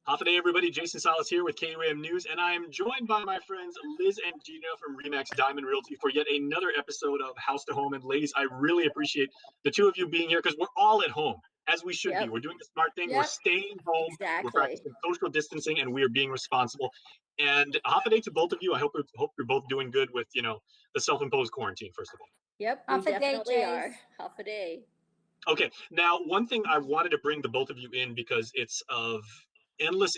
Half a day, everybody. Jason Salas here with KUAM News, and I am joined by my friends Liz and Gina from Remax Diamond Realty for yet another episode of House to Home. And ladies, I really appreciate the two of you being here because we're all at home, as we should be. Yep. We're doing the smart thing. We're Yep. staying home. We're Exactly. practicing social distancing, and we are being responsible. And half a day to both of you. I hope you're both doing good with the self-imposed quarantine. First of all. Yep, we Half a day, definitely Jace. are. Half a day. Okay, now one thing I wanted to bring the both of you in because it's of endless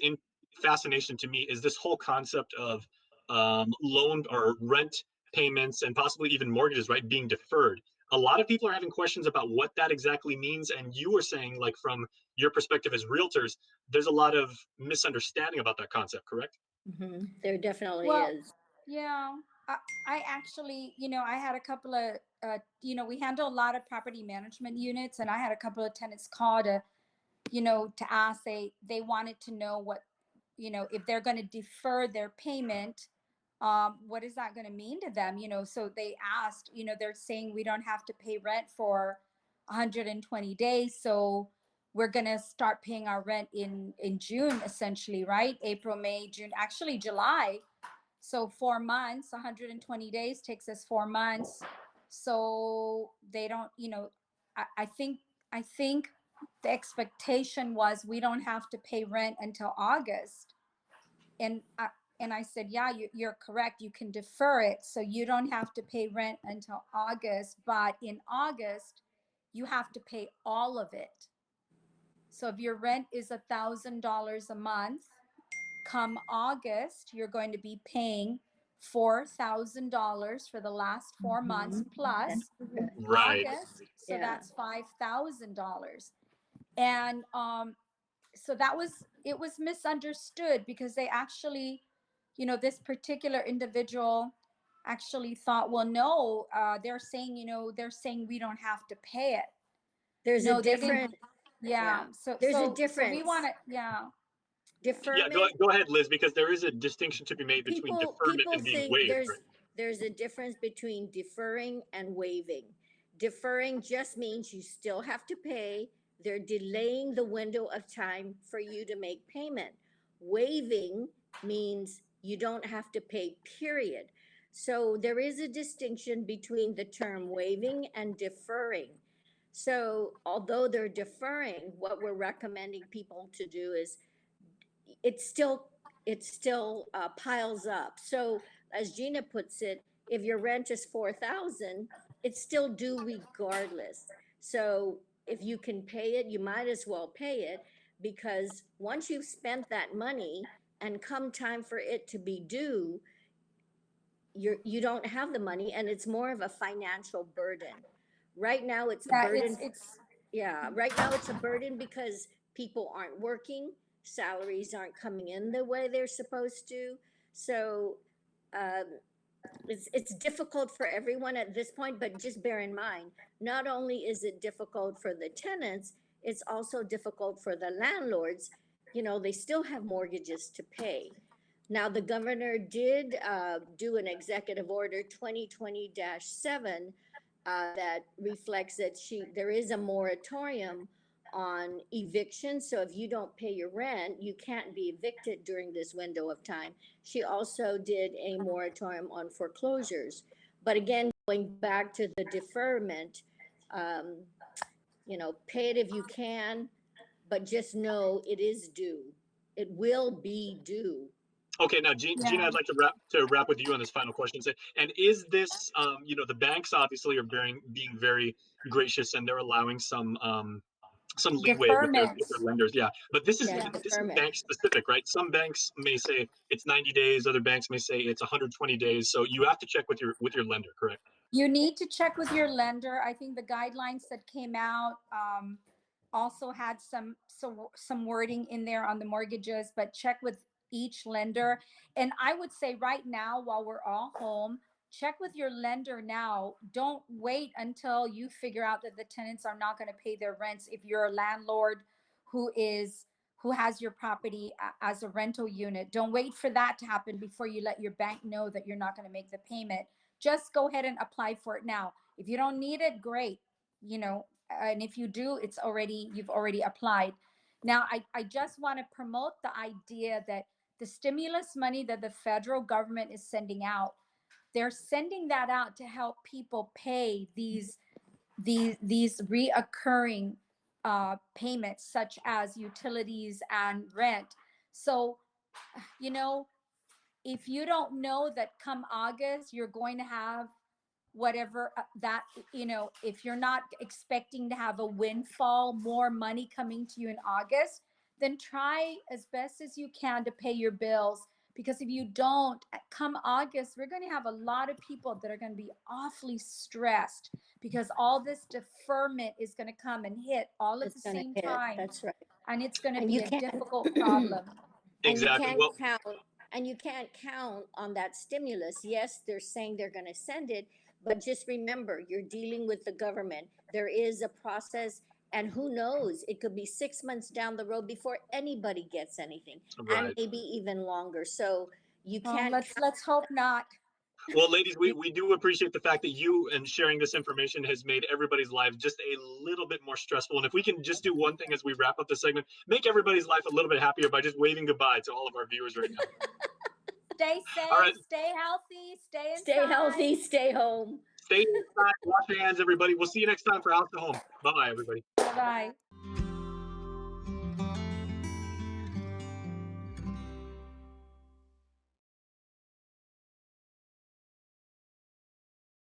fascination to me is this whole concept of loan or rent payments and possibly even mortgages, right, being deferred. A lot of people are having questions about what that exactly means, and you were saying, like, from your perspective as realtors, there's a lot of misunderstanding about that concept, correct? Mm-hmm. There definitely Well, is. yeah, I actually, I had a couple of, we handle a lot of property management units, and I had a couple of tenants call to, to ask, they wanted to know what, if they're going to defer their payment, what is that going to mean to them? So they asked, they're saying we don't have to pay rent for 120 days. So we're going to start paying our rent in June, essentially, right? April, May, June, actually July. So 4 months, 120 days takes us 4 months. So they don't, I think the expectation was we don't have to pay rent until August. And I said, yeah, you're correct. You can defer it. So you don't have to pay rent until August, but in August, you have to pay all of it. So if your rent is $1,000 a month, come August, you're going to be paying $4,000 for the last 4 months plus Right. August. So Yeah. that's $5,000. And so it was misunderstood because they actually, this particular individual actually thought, well, no, they're saying we don't have to pay it. There's No, a they different. didn't. Yeah. There's a So difference. we want to, yeah. Yeah, Deferment. go ahead, Liz, because there is a distinction to be made between deferment People and being think waived. Right? there's a difference between deferring and waiving. Deferring just means you still have to pay. They're delaying the window of time for you to make payment. Waiving means you don't have to pay, period. So there is a distinction between the term waiving and deferring. So although they're deferring, what we're recommending people to do is it still piles up. So as Gina puts it, if your rent is 4,000, it's still due regardless. So if you can pay it, you might as well pay it, because once you've spent that money and come time for it to be due, you don't have the money, and it's more of a financial burden. Right now it's a Yeah, burden. it's Yeah, right now it's a burden because people aren't working, salaries aren't coming in the way they're supposed to. So um, it's difficult for everyone at this point, but just bear in mind, not only is it difficult for the tenants, it's also difficult for the landlords. They still have mortgages to pay. Now, the governor did do an executive order 2020-7 that reflects that there is a moratorium on eviction. So if you don't pay your rent, you can't be evicted during this window of time. She also did a moratorium on foreclosures. But again, going back to the deferment, um, pay it if you can, but just know it is due. It will be due. Okay, now Gina, I'd like to wrap with you on this final question. And is this, the banks obviously are being very gracious, and they're allowing some leeway with their deferments. lenders. Yeah, but this is Yeah, this is deferment. bank specific, right? Some banks may say it's 90 days, other banks may say it's 120 days. So you have to check with your lender, correct? You need to check with your lender. I think the guidelines that came out also had some wording in there on the mortgages, but check with each lender. And I would say right now, while we're all home, check with your lender now. Don't wait until you figure out that the tenants are not going to pay their rents. If you're a landlord who has your property as a rental unit, don't wait for that to happen before you let your bank know that you're not going to make the payment. Just go ahead and apply for it now. If you don't need it, great. And if you do, you've already applied. Now, I just want to promote the idea that the stimulus money that the federal government is sending out, they're sending that out to help people pay these reoccurring payments, such as utilities and rent. So, you know, if you don't know that come August, you're going to have whatever that, you know, if you're not expecting to have a windfall, more money coming to you in August, then try as best as you can to pay your bills. Because if you don't, come August, we're going to have a lot of people that are going to be awfully stressed because all this deferment is going to come and hit all at It's the gonna same hit, time. that's right. And it's going to And be you a can't, difficult problem. and you Exactly. can't Well, count, and you can't count on that stimulus. Yes, they're saying they're gonna send it, but just remember, you're dealing with the government. There is a process, and who knows, it could be 6 months down the road before anybody gets anything, and right. maybe even longer. So you Well, can't let's hope not. Well, ladies, we do appreciate the fact that you and sharing this information has made everybody's life just a little bit more stressful. And if we can just do one thing as we wrap up the segment, make everybody's life a little bit happier by just waving goodbye to all of our viewers right now. Stay All safe, right. stay healthy, stay inside. stay healthy, stay home. Stay inside, wash your hands, everybody. We'll see you next time for House to Home. Bye-bye, everybody. Bye-bye.